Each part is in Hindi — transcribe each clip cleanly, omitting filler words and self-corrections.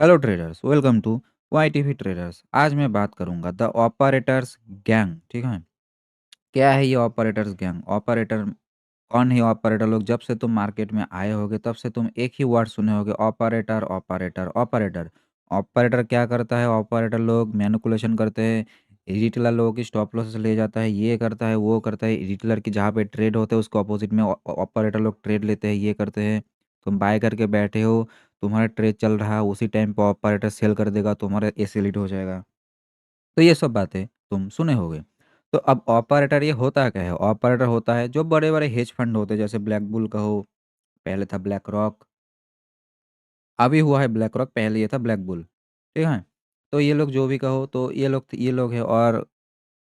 Hello traders, welcome to YTV traders. आज मैं बात करूंगा द ऑपरेटर्स गैंग। ठीक है, क्या है ये ऑपरेटर्स गैंग? ऑपरेटर कौन है? ऑपरेटर लोग जब से तुम मार्केट में आए होगे तब से तुम एक ही वर्ड सुने होगे, ऑपरेटर ऑपरेटर ऑपरेटर। ऑपरेटर क्या करता है? ऑपरेटर लोग मैनिपुलेशन करते हैं, रिटेलर लोगों की स्टॉप लॉस ले जाता है, ये करता है वो करता है। रिटेलर की जहाँ पे ट्रेड होते हैं उसको अपोजिट में ऑपरेटर लोग ट्रेड लेते हैं, ये करते हैं। तुम बाय करके बैठे हो, तुम्हारा ट्रेड चल रहा है, उसी टाइम पे ऑपरेटर सेल कर देगा, तुम्हारा एसिलिट हो जाएगा। तो ये सब बातें तुम सुने होगे। तो अब ऑपरेटर ये होता क्या है? ऑपरेटर होता है जो बड़े-बड़े हेज फंड होते हैं, जैसे ब्लैक बुल कहो, पहले था ब्लैक रॉक, अभी हुआ है ब्लैक रॉक, पहले ये था ब्लैक बुल, ठीक है? तो ये लोग जो भी कहो, तो ये लोग हैं। और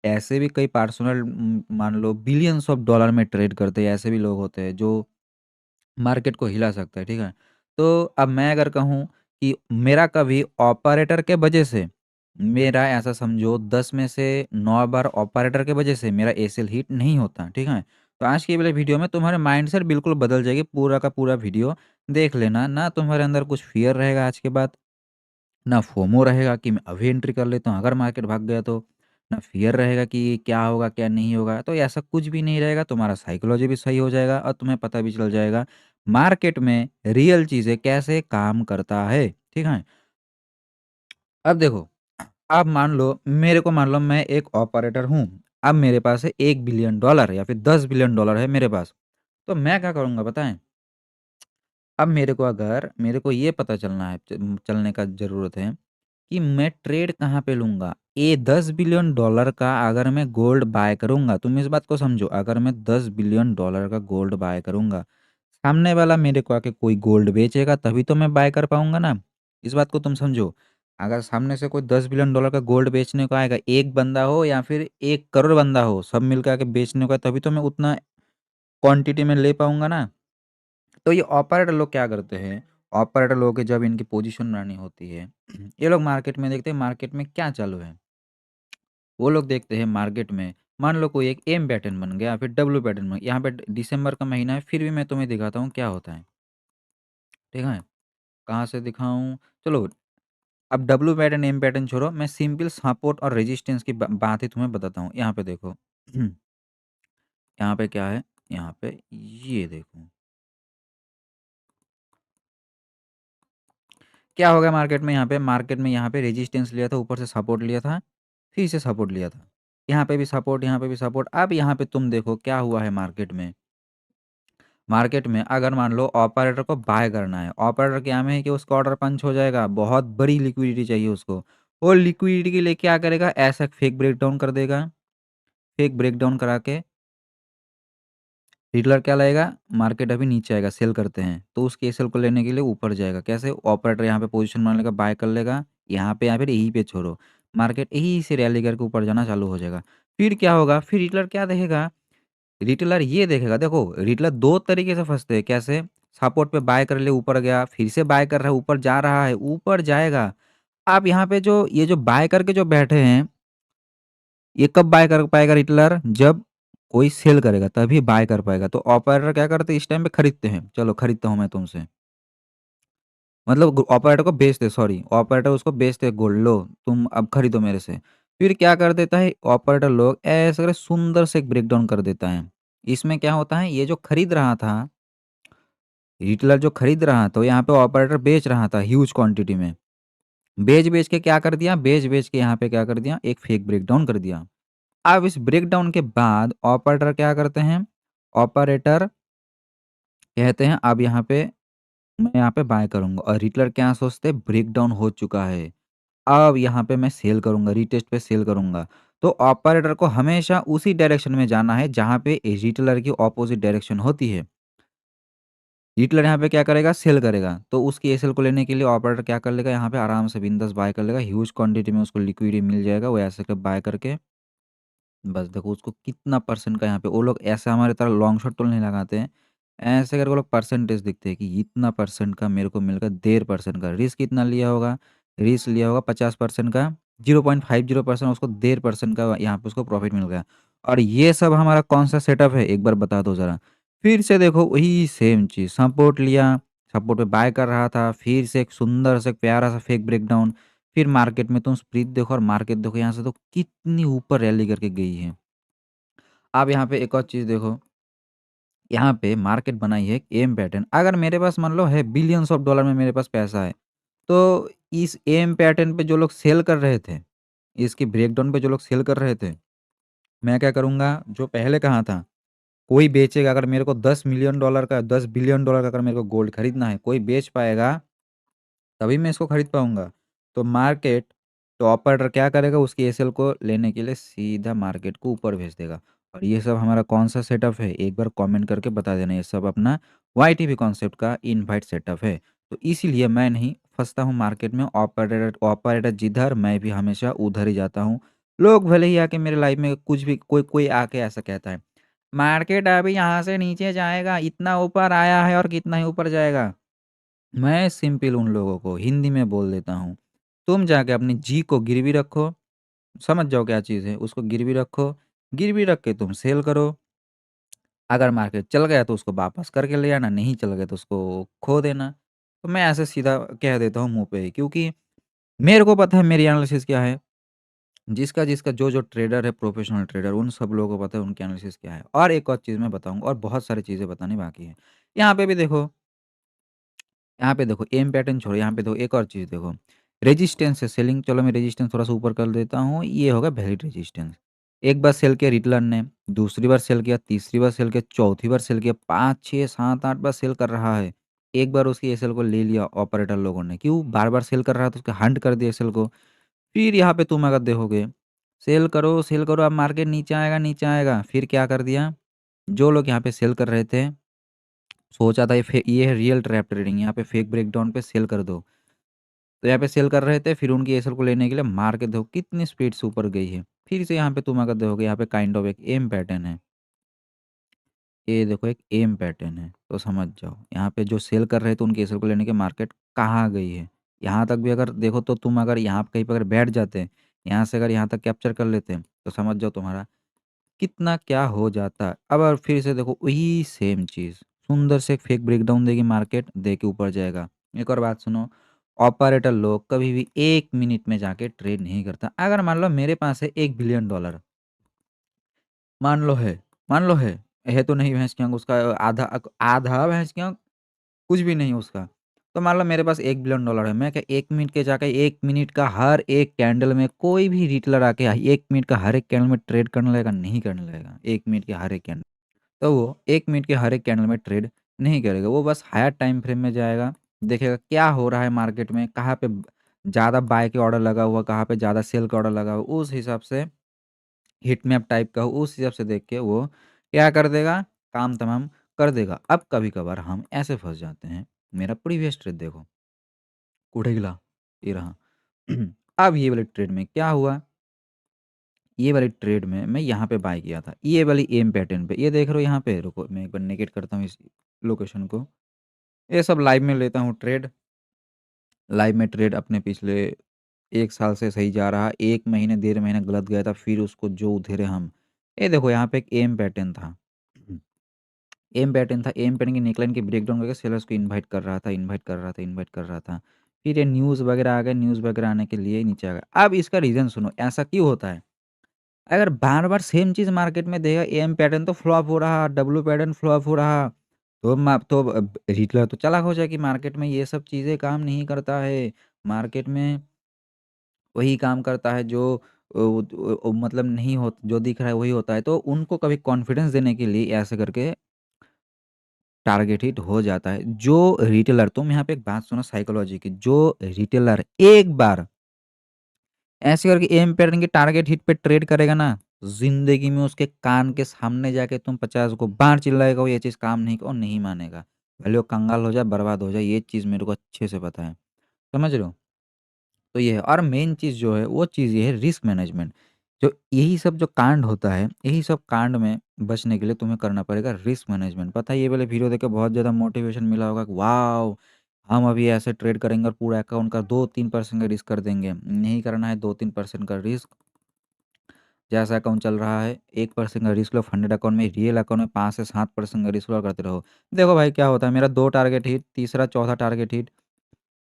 ऐसे भी कई पर्सनल मान लो बिलियंस ऑफ डॉलर में ट्रेड करते हैं, ऐसे भी लोग होते हैं जो मार्केट को हिला सकता है, ठीक है? तो अब मैं अगर कहूँ कि मेरा कभी ऑपरेटर के वजह से, मेरा ऐसा समझो 10 में से 9 बार ऑपरेटर के वजह से मेरा एसीएल हिट नहीं होता, ठीक है? तो आज की वाले वीडियो में तुम्हारे माइंडसेट बिल्कुल बदल जाएगी, पूरा का पूरा वीडियो देख लेना। ना तुम्हारे अंदर कुछ फ़ियर रहेगा आज के बाद, ना फोमो रहेगा कि मैं अभी एंट्री कर लेता हूँ, अगर मार्केट भाग गया तो। ना फ़ियर रहेगा कि क्या होगा, क्या नहीं होगा, तो ऐसा कुछ भी नहीं रहेगा। तुम्हारा साइकोलॉजी भी सही हो जाएगा और तुम्हें पता भी चल जाएगा मार्केट में रियल चीज़ें कैसे काम करता है, ठीक है? अब देखो, अब मान लो मैं एक ऑपरेटर हूँ। अब मेरे पास है $1 बिलियन या फिर $10 बिलियन है मेरे पास। तो मैं क्या करूँगा बताएँ? अब मेरे को ये पता चलना है, चलने का ज़रूरत है कि मैं ट्रेड कहाँ पे लूँगा? ये $10 बिलियन का अगर मैं गोल्ड बाय करूँगा, तुम इस बात को समझो, अगर मैं $10 बिलियन का गोल्ड बाय करूँगा, सामने वाला मेरे को आके कोई गोल्ड बेचेगा तभी तो मैं बाय कर पाऊँगा ना। इस बात को तुम समझो। अगर सामने से कोई $10 बिलियन का गोल्ड बेचने को आएगा, एक बंदा हो या फिर 1 करोड़ बंदा हो, सब मिल के आके बेचने को आए, तभी तो मैं उतना क्वांटिटी में ले पाऊँगा ना। तो ये ऑपरेटर लोग क्या करते हैं? ऑपरेटर लोगों की जब इनकी पोजीशन बनानी होती है, ये लोग मार्केट में देखते हैं मार्केट में क्या चालू है। वो लोग देखते हैं मार्केट में, मान लो कोई एक एम पैटर्न बन गया, फिर डब्ल्यू पैटर्न बन गया। यहाँ पे दिसंबर का महीना है, फिर भी मैं तुम्हें दिखाता हूँ क्या होता है, ठीक है? कहाँ से दिखाऊँ? चलो, अब डब्ल्यू पैटर्न, एम पैटर्न छोड़ो, मैं सिंपल सपोर्ट और रेजिस्टेंस की बात ही तुम्हें बताता हूँ। यहाँ पे देखो, यहाँ पे क्या है? यहाँ पे ये देखो, क्या हो गया मार्केट में? यहाँ पे रेजिस्टेंस लिया था, ऊपर से सपोर्ट लिया था, फिर से सपोर्ट लिया था। यहाँ पे भी सपोर्ट, यहाँ पे भी सपोर्ट। अब यहाँ पे तुम देखो क्या हुआ है मार्केट में। मार्केट में अगर मान लो ऑपरेटर को बाय करना है, ऑपरेटर क्या में है कि उसका ऑर्डर पंच हो जाएगा, बहुत बड़ी लिक्विडिटी चाहिए उसको। वो लिक्विडिटी के लिए क्या करेगा? ऐसा फेक ब्रेकडाउन कर देगा। फेक ब्रेकडाउन करा के रिटेलर क्या लाएगा? मार्केट अभी नीचे आएगा, सेल करते हैं, तो उस केएसएल को लेने के लिए ऊपर जाएगा। कैसे? ऑपरेटर यहाँ पे पोजीशन बना लेगा, बाय कर लेगा, यहाँ पे या फिर यहीं पे छोड़ो। मार्केट यहीं से रैली करके ऊपर जाना चालू हो जाएगा। फिर क्या होगा? फिर रिटेलर क्या देखेगा? रिटेलर ये देखेगा, देखो रिटेलर 2 तरीके से फँसते हैं। कैसे? सपोर्ट पे बाय कर ले, ऊपर गया, फिर से बाय कर रहा है, ऊपर जा रहा है, ऊपर जाएगा। अब यहाँ पे जो ये जो बाय करके जो बैठे हैं, ये कब बाय कर पाएगा रिटेलर? जब कोई सेल करेगा तभी बाय कर पाएगा। तो ऑपरेटर क्या करते हैं इस टाइम पे? खरीदते हैं। चलो खरीदता हूँ मैं तुमसे। मतलब ऑपरेटर को बेचते, सॉरी, ऑपरेटर उसको बेचते गोल्ड, लो तुम अब खरीदो मेरे से। फिर क्या कर देता है ऑपरेटर लोग? ऐसे करके सुंदर से एक ब्रेकडाउन कर देता है। इसमें क्या होता है? ये जो खरीद रहा था, रिटेलर जो खरीद रहा था, तो यहाँ पे ऑपरेटर बेच रहा था ह्यूज क्वांटिटी में। बेच-बेच के क्या कर दिया? बेच-बेच के यहाँ पे क्या कर दिया? एक फेक ब्रेकडाउन कर दिया। अब इस ब्रेकडाउन के बाद ऑपरेटर क्या करते हैं? ऑपरेटर कहते हैं अब यहाँ पे मैं यहाँ पे बाय करूँगा, और रिटेलर क्या सोचते हैं? ब्रेकडाउन हो चुका है। अब यहाँ पे मैं सेल करूँगा, रीटेस्ट पे सेल करूँगा। तो ऑपरेटर को हमेशा उसी डायरेक्शन में जाना है जहाँ पे रिटेलर की अपोज़िट डायरेक्शन होती है। हिटलर यहाँ पे क्या करेगा? सेल करेगा। तो उसकी एसेल को लेने के लिए ऑपरेटर क्या कर लेगा? यहाँ पे आराम से बिंदास बाय कर लेगा। ह्यूज क्वांटिटी में उसको लिक्विड मिल जाएगा। वो ऐसे के बाय करके बस देखो उसको कितना परसेंट का यहाँ पे, वो लोग ऐसे हमारी तरह लॉन्ग शॉट तो नहीं लगाते हैं। ऐसे करके वो लोग परसेंटेज दिखते हैं कि इतना परसेंट का मेरे को मिलेगा, 1.5% का। रिस्क कितना लिया होगा? रिस्क लिया होगा 50% का। 0.50% उसको 1.5% का यहाँ पे उसको प्रॉफिट मिल गया। और ये सब हमारा कौन सा सेटअप है? एक बार बता दो ज़रा। फिर से देखो वही सेम चीज़, सपोर्ट लिया, सपोर्ट पे बाय कर रहा था, फिर से एक सुंदर सा प्यारा-सा फेक ब्रेकडाउन, फिर मार्केट में तुम स्प्रीट देखो और मार्केट देखो यहाँ से तो कितनी ऊपर रैली करके गई है। अब यहाँ पे एक और चीज़ देखो, यहाँ पे मार्केट बनाई है एक एम पैटर्न। अगर मेरे पास मान लो है बिलियंस ऑफ डॉलर में मेरे पास पैसा है, तो इस एम पैटर्न पे जो लोग सेल कर रहे थे, इसकी ब्रेकडाउन पे जो लोग सेल कर रहे थे, मैं क्या करूँगा, जो पहले कहा था, कोई बेचेगा अगर मेरे को 10 मिलियन डॉलर का 10 बिलियन डॉलर का अगर मेरे को गोल्ड खरीदना है, कोई बेच पाएगा तभी मैं इसको खरीद पाऊँगा। तो मार्केट टॉप ऑर्डर क्या करेगा, उसकी एसएल को लेने के लिए सीधा मार्केट को ऊपर भेज देगा। और ये सब हमारा कौन-सा सेटअप है, एक बार कमेंट करके बता देना। ये सब अपना वाईटीबी कॉन्सेप्ट का इनवाइट सेटअप है। तो इसीलिए मैं नहीं फँसता हूँ मार्केट में, ऑपरेटर ऑपरेटर जिधर मैं भी हमेशा उधर ही जाता हूँ। लोग भले ही आके मेरे लाइफ में कुछ भी कोई कोई आके ऐसा कहता है, मार्केट अभी यहाँ से नीचे जाएगा, इतना ऊपर आया है और कितना ही ऊपर जाएगा। मैं सिंपल उन लोगों को हिंदी में बोल देता हूँ, तुम जाके अपनी जी को गिरवी रखो, समझ जाओ क्या चीज़ है, उसको गिरवी रखो, गिरवी रख के तुम सेल करो। अगर मार्केट चल गया तो उसको वापस करके ले आना, नहीं चल गया तो उसको खो देना। तो मैं ऐसे सीधा कह देता हूँ मुँह पे ही, क्योंकि मेरे को पता है मेरी एनालिसिस क्या है। जिसका जो ट्रेडर है, प्रोफेशनल ट्रेडर, उन सब लोगों को पता है उनकी एनालिसिस क्या है। और एक और चीज़ मैं बताऊँगा और बहुत सारी चीज़ें बतानी बाकी है। यहाँ पे भी देखो, यहाँ पे देखो एम पैटर्न छोड़ो, यहाँ पे देखो एक और चीज़ देखो, रेजिस्टेंस है सेलिंग, चलो मैं रेजिस्टेंस थोड़ा-सा ऊपर कर देता हूँ, ये होगा वैलिड रेजिस्टेंस। एक बार सेल किया रिटलर ने, दूसरी बार सेल किया, तीसरी बार सेल किया, चौथी बार सेल किया, 5, 6, 7, 8 बार सेल कर रहा है। एक बार उसकी एसएल को ले लिया ऑपरेटर लोगों ने, क्यों? बार-बार सेल कर रहा है तो उसका हंट कर दिया एसएल को। फिर यहाँ पे तुम अगर देखोगे, सेल करो, अब मार्केट नीचे आएगा, फिर क्या कर दिया? जो लोग यहाँ पे सेल कर रहे थे, सोचा था ये है रियल ट्रैप ट्रेडिंग, यहाँ पे फेक ब्रेकडाउन पे सेल कर दो। तो यहाँ पे सेल कर रहे थे, फिर उनकी एसएल को लेने के लिए मार्केट देखो कितनी स्पीड से ऊपर गई है। फिर से यहाँ पे तुम अगर देखोगे, यहाँ पे काइंड ऑफ एक एम पैटर्न है। ये देखो एक एम पैटर्न है, तो समझ जाओ यहाँ पे जो सेल कर रहे थे उनकी एसएल को लेने के मार्केट कहाँ गई है। यहाँ तक भी अगर देखो तो तुम अगर यहाँ पे कहीं पे अगर बैठ जाते, यहाँ से अगर यहाँ तक कैप्चर कर लेते, तो समझ जाओ तुम्हारा कितना क्या हो जाता। अब और फिर से देखो वही सेम चीज़, सुंदर से एक फेक ब्रेकडाउन देगी मार्केट, दे के ऊपर जाएगा। एक और बात सुनो, ऑपरेटर लोग कभी भी 1 मिनट में जाके ट्रेड नहीं करता। अगर मान लो मेरे पास है 1 बिलियन डॉलर, मान लो है, मान लो है तो नहीं भैंस की आँख उसका, आधा भैंस की आँख, कुछ भी नहीं उसका। तो मान लो मेरे पास 1 बिलियन डॉलर है, मैं क्या 1 मिनट के जाके 1 मिनट का हर एक कैंडल में कोई भी रिटेलर आके 1 मिनट का हर एक कैंडल में ट्रेड करने लगेगा? नहीं करने लगेगा। 1 मिनट के हर एक कैंडल, तो वो 1 मिनट के हर एक कैंडल में ट्रेड नहीं करेगा। वो बस हायर टाइम फ्रेम में जाएगा, देखेगा क्या हो रहा है मार्केट में, कहाँ पे ज़्यादा बाय के ऑर्डर लगा हुआ, कहाँ पे ज़्यादा सेल का ऑर्डर लगा हुआ, उस हिसाब से हीट मैप टाइप का हो, उस हिसाब से देख के वो क्या कर देगा, काम तमाम कर देगा। अब कभी-कभार हम ऐसे फँस जाते हैं, मेरा प्रीवियस ट्रेड देखो, कुढ़ेला ये रहा। अब ये वाले ट्रेड में क्या हुआ, ये वाली ट्रेड में मैं यहाँ पे बाय किया था, ये वाली एम पैटर्न पे, ये देख रहे हो यहाँ पे, रुको मैं एक बार नेगेट करता हूँ इस लोकेशन को। ये सब लाइव में लेता हूँ ट्रेड, लाइव में ट्रेड अपने पिछले 1 साल से सही जा रहा, 1 महीने, 1.5 महीने गलत गया था, फिर उसको जो उधेरे हम। ये देखो यहाँ पे एक एम पैटर्न था। एम पैटर्न था, एम पैटर्न की नेकलाइन की ब्रेकडाउन करके सेलर्स को इनवाइट कर रहा था, इनवाइट कर रहा था, इनवाइट कर रहा था। फिर ये न्यूज़ वगैरह आ गए, न्यूज़ वगैरह आने के लिए नीचे आ गया। अब इसका रीज़न सुनो, ऐसा क्यों होता है? अगर बार-बार सेम चीज़ मार्केट में देगा, एम पैटर्न तो फ्लॉप हो रहा, डब्ल्यू पैटर्न फ्लॉप हो रहा, तो रिटेलर तो चालाक हो जाए कि मार्केट में ये सब चीज़ें काम नहीं करता है। मार्केट में वही काम करता है जो मतलब नहीं हो, जो दिख रहा है वही होता है। तो उनको कभी कॉन्फिडेंस देने के लिए ऐसे करके टारगेट हिट हो जाता है। जो रिटेलर, तुम यहाँ पे एक बात सुनो साइकोलॉजी की, जो रिटेलर एक बार ऐसे करके एम पैटर्न के टारगेट हिट पे ट्रेड करेगा ना, ज़िंदगी में उसके कान के सामने जाके तुम 50 को बार चिल्लाएगा, वो ये चीज़ काम नहीं और नहीं मानेगा। भले वो कंगाल हो जाए, बर्बाद हो जाए, ये चीज़ मेरे को अच्छे से पता है। समझ रहे हो? तो ये है, और मेन चीज़ जो है वो चीज़ ये है रिस्क मैनेजमेंट। जो यही सब जो कांड होता है, यही सब कांड में बचने के लिए तुम्हें करना पड़ेगा रिस्क मैनेजमेंट। पता है ये वाले वीडियो देख के बहुत ज़्यादा मोटिवेशन मिला होगा कि वॉव! हम अभी ऐसे ट्रेड करेंगे और पूरा अकाउंट का 2-3% का रिस्क कर देंगे। नहीं करना है 2-3% का रिस्क। जैसा अकाउंट चल रहा है 1% का रिस्क लो फंडेड अकाउंट में, रियल अकाउंट में 5 से 7% का रिस्क लो करते रहो। देखो भाई क्या होता है, मेरा 2 टारगेट हिट, तीसरा चौथा टारगेट हिट,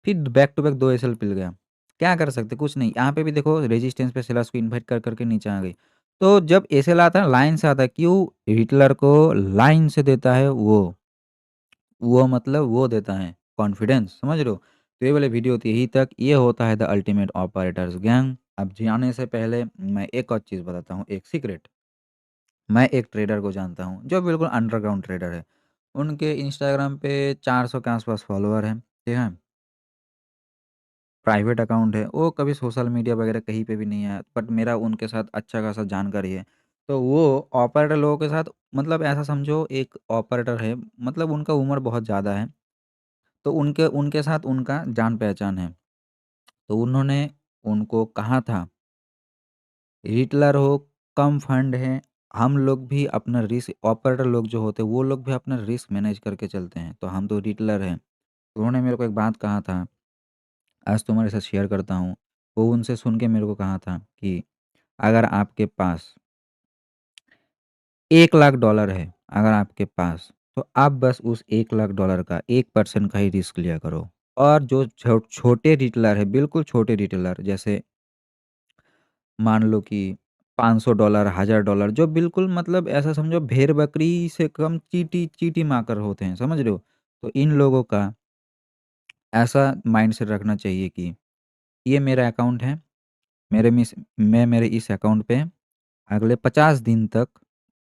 फिर बैक टू बैक 2 एसएल पिल गया। क्या कर सकते? कुछ नहीं। यहाँ पे भी देखो रेजिस्टेंस पे सेलर्स को इन्वाइट कर के नीचे आ गई। तो जब एसएल आता है ना, लाइन से आता है, क्यों? हिटलर को लाइन से देता है वो मतलब वो देता है कॉन्फिडेंस, समझ रहे हो? तो ये वाली वीडियो थी यहीं तक। ये होता है द अल्टीमेट ऑपरेटर्स गैंग। अब जाने से पहले मैं एक और चीज़ बताता हूँ, एक सीक्रेट। मैं एक ट्रेडर को जानता हूँ जो बिल्कुल अंडरग्राउंड ट्रेडर है। उनके इंस्टाग्राम पे 400 के आस-पास फॉलोवर हैं, ठीक है? प्राइवेट अकाउंट है, वो कभी सोशल मीडिया वगैरह कहीं पे भी नहीं है, बट मेरा उनके साथ अच्छा खासा जानकारी है। तो वो ऑपरेटर लोगों के साथ, मतलब ऐसा समझो एक ऑपरेटर है, मतलब उनका उम्र बहुत ज़्यादा है, तो उनके उनके साथ उनका जान-पहचान है। तो उन्होंने उनको कहा था, हिटलर हो, कम फंड है, हम लोग भी अपना रिस्क, ऑपरेटर लोग जो होते हैं, वो लोग भी अपना रिस्क मैनेज करके चलते हैं, तो हम तो हिटलर हैं। तो उन्होंने मेरे को एक बात कहा था, आज तुम्हारे साथ शेयर करता हूँ। वो उनसे सुन के मेरे को कहा था कि अगर आपके पास $1,00,000 है, अगर आपके पास, तो आप बस उस $1,00,000 का 1% का ही रिस्क लिया करो। और जो छोटे रिटेलर है, बिल्कुल छोटे रिटेलर, जैसे मान लो कि $500, $1,000, जो बिल्कुल मतलब ऐसा समझो भेड़-बकरी से कम चींटी माकर होते हैं, समझ रहे हो? तो इन लोगों का ऐसा माइंडसेट रखना चाहिए कि ये मेरा अकाउंट है, मैं मेरे इस अकाउंट पे अगले 50 दिन तक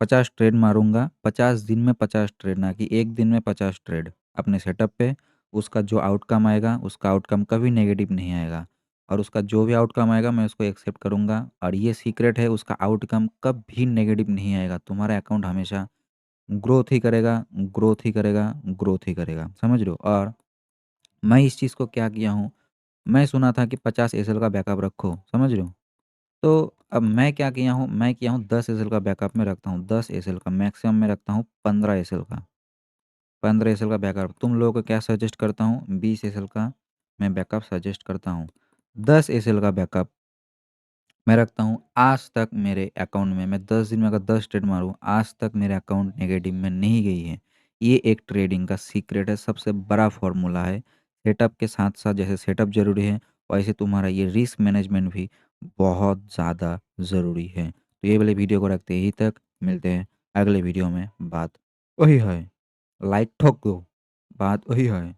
50 ट्रेड मारूँगा, 50 दिन में 50 ट्रेड, ना कि 1 दिन में 50 ट्रेड अपने सेटअप पे। उसका जो आउटकम आएगा, उसका आउटकम कभी नेगेटिव नहीं आएगा, और उसका जो भी आउटकम आएगा मैं उसको एक्सेप्ट करूँगा, और ये सीक्रेट है, उसका आउटकम कभी नेगेटिव नहीं आएगा। तुम्हारा अकाउंट हमेशा ग्रोथ ही करेगा, ग्रोथ ही करेगा, ग्रोथ ही करेगा, समझ रहे हो? और मैं इस चीज़ को क्या किया हूँ, मैं सुना था कि 50 एसएल का बैकअप रखो, समझ रहे हो? तो अब मैं क्या किया हूँ, मैं किया हूँ 10 एसएल का बैकअप में रखता हूँ, 10 एसएल का, मैक्सिमम मैं रखता हूँ 15 एसएल का, 15 एसएल का बैकअप। तुम लोगों को क्या सजेस्ट करता हूँ, 20 एसएल का मैं बैकअप सजेस्ट करता हूँ। 10 एसएल का बैकअप मैं रखता हूँ। आज तक मेरे अकाउंट में, मैं 10 दिन में अगर 10 ट्रेड मारूँ, आज तक मेरे अकाउंट नेगेटिव में नहीं गई है। ये एक ट्रेडिंग का सीक्रेट है, सबसे बड़ा फ़ॉर्मूला है। सेटअप के साथ-साथ जैसे सेटअप ज़रूरी है, वैसे तुम्हारा ये रिस्क मैनेजमेंट भी बहुत ज़्यादा ज़रूरी है। तो ये वाले वीडियो को रखते यहीं तक, मिलते हैं अगले वीडियो में। बात वही है, लाइक ठोक दो, बात वही है।